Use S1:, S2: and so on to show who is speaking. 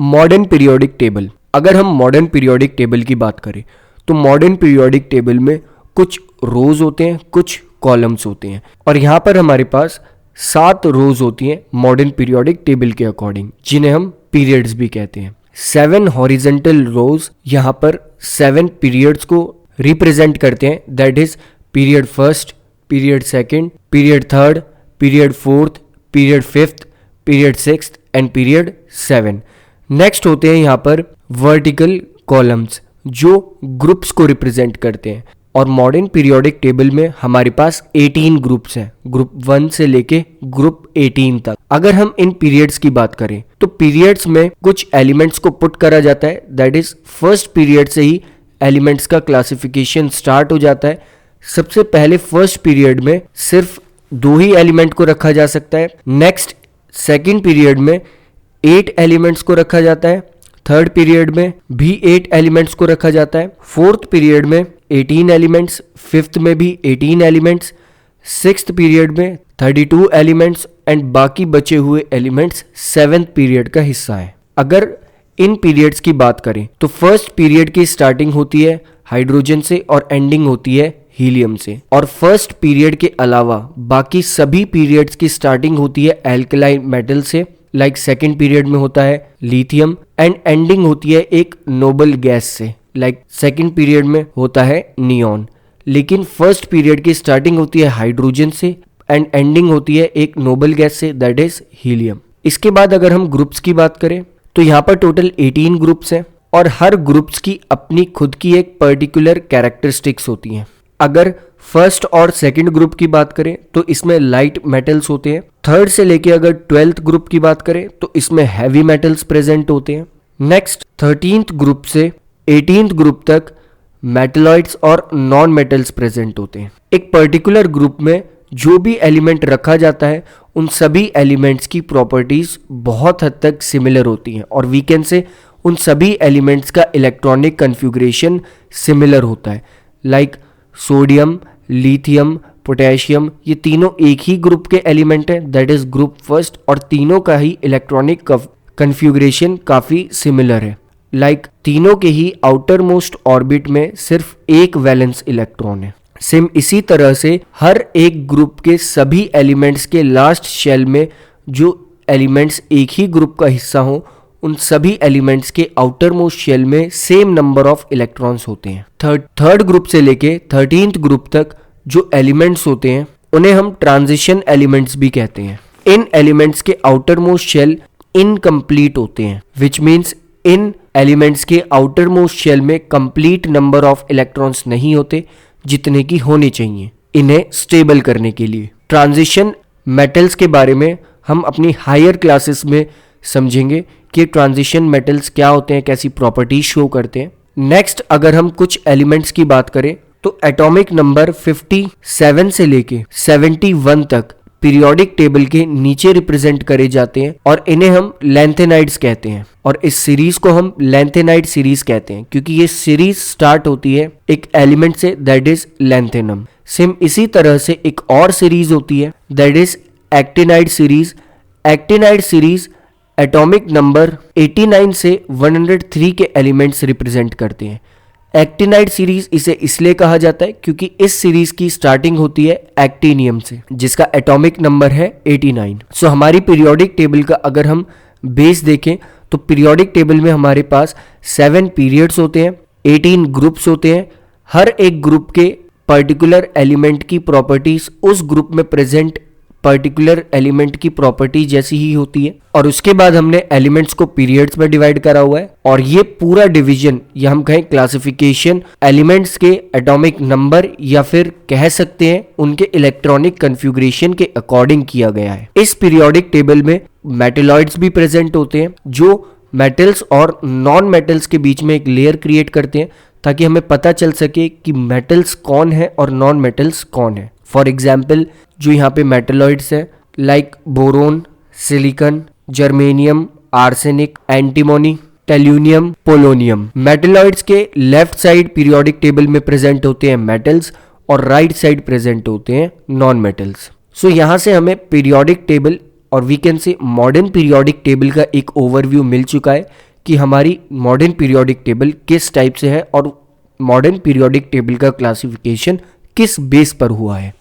S1: Modern periodic table. अगर हम modern periodic table की बात करें तो मॉडर्न पीरियोडिक टेबल में कुछ रोज होते हैं, कुछ कॉलम्स होते हैं, और यहाँ पर हमारे पास 7 रोज होती हैं मॉडर्न पीरियोडिक टेबल के अकॉर्डिंग, जिन्हें हम पीरियड्स भी कहते हैं। 7 हॉरिजेंटल रोज यहाँ पर 7 पीरियड्स को रिप्रेजेंट करते हैं, that is period first, period second, period third, period fourth, period fifth, period sixth and period 7। Next होते हैं यहाँ पर वर्टिकल कॉलम्स जो ग्रुप्स को रिप्रेजेंट करते हैं, और मॉडर्न पीरियोडिक टेबल में हमारे पास 18 ग्रुप्स हैं, ग्रुप 1 से लेके ग्रुप 18 तक। अगर हम इन पीरियड्स की बात करें तो पीरियड्स में कुछ एलिमेंट्स को पुट करा जाता है, दैट इज फर्स्ट पीरियड से ही एलिमेंट्स का क्लासिफिकेशन स्टार्ट हो जाता है। सबसे पहले फर्स्ट पीरियड में सिर्फ 2 ही एलिमेंट को रखा जा सकता है। नेक्स्ट सेकंड पीरियड में 8 एलिमेंट्स को रखा जाता है, थर्ड पीरियड में भी 8 एलिमेंट्स को रखा जाता है, फोर्थ पीरियड में 18 एलिमेंट्स, फिफ्थ में भी 18 एलिमेंट्स, सिक्स्थ पीरियड में 32 एलिमेंट्स एंड बाकी बचे हुए एलिमेंट्स 7th पीरियड का हिस्सा है। अगर इन पीरियड्स की बात करें तो फर्स्ट पीरियड की स्टार्टिंग होती है हाइड्रोजन से और एंडिंग होती है हीलियम से, और फर्स्ट पीरियड के अलावा बाकी सभी पीरियड्स की स्टार्टिंग होती है एल्कलाइन मेटल से, लाइक सेकंड पीरियड में होता है लिथियम, एंड एंडिंग होती है एक नोबल गैस से, लाइक सेकंड पीरियड में होता है नियॉन। लेकिन फर्स्ट पीरियड की स्टार्टिंग होती है हाइड्रोजन से एंड एंडिंग होती है एक नोबल गैस से, दैट इज हीलियम। इसके बाद अगर हम ग्रुप्स की बात करें तो यहाँ पर टोटल 18 ग्रुप्स हैं, और हर ग्रुप्स की अपनी खुद की एक पर्टिकुलर कैरेक्टरिस्टिक्स होती हैं। अगर फर्स्ट और सेकंड ग्रुप की बात करें तो इसमें लाइट मेटल्स होते हैं। थर्ड से लेके अगर 12th ग्रुप की बात करें तो इसमें हैवी मेटल्स प्रेजेंट होते हैं। नेक्स्ट 13th ग्रुप से 18th ग्रुप तक मेटलॉइड्स और नॉन मेटल्स प्रेजेंट होते हैं। एक पर्टिकुलर ग्रुप में जो भी एलिमेंट रखा जाता है उन सभी एलिमेंट्स की प्रॉपर्टीज बहुत हद तक सिमिलर होती हैं, और वी कैन से उन सभी एलिमेंट्स का इलेक्ट्रॉनिक कन्फिगरेशन सिमिलर होता है, लाइक सोडियम, लिथियम, पोटेशियम, ये तीनों एक ही ग्रुप के एलिमेंट हैं, दैट इज ग्रुप फर्स्ट, और तीनों का ही इलेक्ट्रॉनिक कन्फिगरेशन काफ़ी सिमिलर है, लाइक तीनों के ही आउटर मोस्ट ऑर्बिट में सिर्फ एक वैलेंस इलेक्ट्रॉन है। सेम इसी तरह से हर एक ग्रुप के सभी एलिमेंट्स के लास्ट शेल में जो एलिमेंट्स एक ही ग्रुप का हिस्सा हों उन सभी एलिमेंट्स के आउटर मोस्ट शेल में सेम नंबर ऑफ इलेक्ट्रॉन्स होते हैं। थर्ड ग्रुप से लेके 13th ग्रुप तक जो एलिमेंट्स होते हैं उन्हें हम ट्रांजिशन एलिमेंट्स भी कहते हैं। इन एलिमेंट्स के आउटर मोस्ट शेल इनकम्प्लीट होते हैं, विच मीन्स इन एलिमेंट्स के आउटर मोस्ट शेल में कंप्लीट नंबर ऑफ इलेक्ट्रॉन्स नहीं होते जितने की होने चाहिए इन्हें स्टेबल करने के लिए। ट्रांजिशन मेटल्स के बारे में हम अपनी हायर क्लासेस में समझेंगे कि ट्रांजिशन मेटल्स क्या होते हैं, कैसी प्रॉपर्टीज शो करते हैं। नेक्स्ट अगर हम कुछ एलिमेंट्स की बात करें तो एटॉमिक नंबर 57 से लेके 71 तक पीरियोडिक टेबल के नीचे रिप्रेजेंट करे जाते हैं, और इन्हें हम लैंथेनाइड्स कहते हैं, और इस सीरीज को हम लैंथेनाइड सीरीज कहते हैं क्योंकि ये सीरीज स्टार्ट होती है एक एलिमेंट से, दैट इज लैंथेनम। सेम इसी तरह से एक और सीरीज होती है, that is actinide series. Actinide series atomic number 89 से 103 के एलिमेंट्स रिप्रेजेंट करते हैं। एक्टिनाइड सीरीज इसे इसलिए कहा जाता है क्योंकि इस सीरीज की स्टार्टिंग होती है एक्टिनियम से, जिसका एटॉमिक नंबर है 89। सो हमारी पीरियोडिक टेबल का अगर हम बेस देखें तो पीरियोडिक टेबल में हमारे पास 7 पीरियड्स होते हैं, 18 ग्रुप्स होते हैं। हर एक ग्रुप के पर्टिकुलर एलिमेंट की प्रॉपर्टीज उस ग्रुप में प्रेजेंट पर्टिकुलर एलिमेंट की प्रॉपर्टी जैसी ही होती है, और उसके बाद हमने एलिमेंट्स को पीरियड्स में डिवाइड करा हुआ है, और ये पूरा डिवीजन या हम कहें क्लासिफिकेशन एलिमेंट्स के एटॉमिक नंबर या फिर कह सकते हैं उनके इलेक्ट्रॉनिक कन्फिगरेशन के अकॉर्डिंग किया गया है। इस पीरियोडिक टेबल में मेटलॉइड्स भी प्रेजेंट होते हैं जो मेटल्स और नॉन मेटल्स के बीच में एक लेयर क्रिएट करते हैं ताकि हमें पता चल सके कि मेटल्स कौन है और नॉन मेटल्स कौन है। फॉर एग्जाम्पल जो यहाँ पे मेटलॉइड्स है like boron, silicon, germanium, arsenic, antimony, tellurium, polonium. Metalloids के लेफ्ट साइड पीरियोडिक टेबल में प्रेजेंट होते हैं मेटल्स और राइट साइड प्रेजेंट होते हैं नॉन मेटल्स। सो यहाँ से हमें पीरियोडिक टेबल और we can say modern periodic table का एक ओवरव्यू मिल चुका है कि हमारी मॉडर्न पीरियोडिक टेबल किस टाइप से है और मॉडर्न पीरियोडिक टेबल का क्लासिफिकेशन किस बेस पर हुआ है।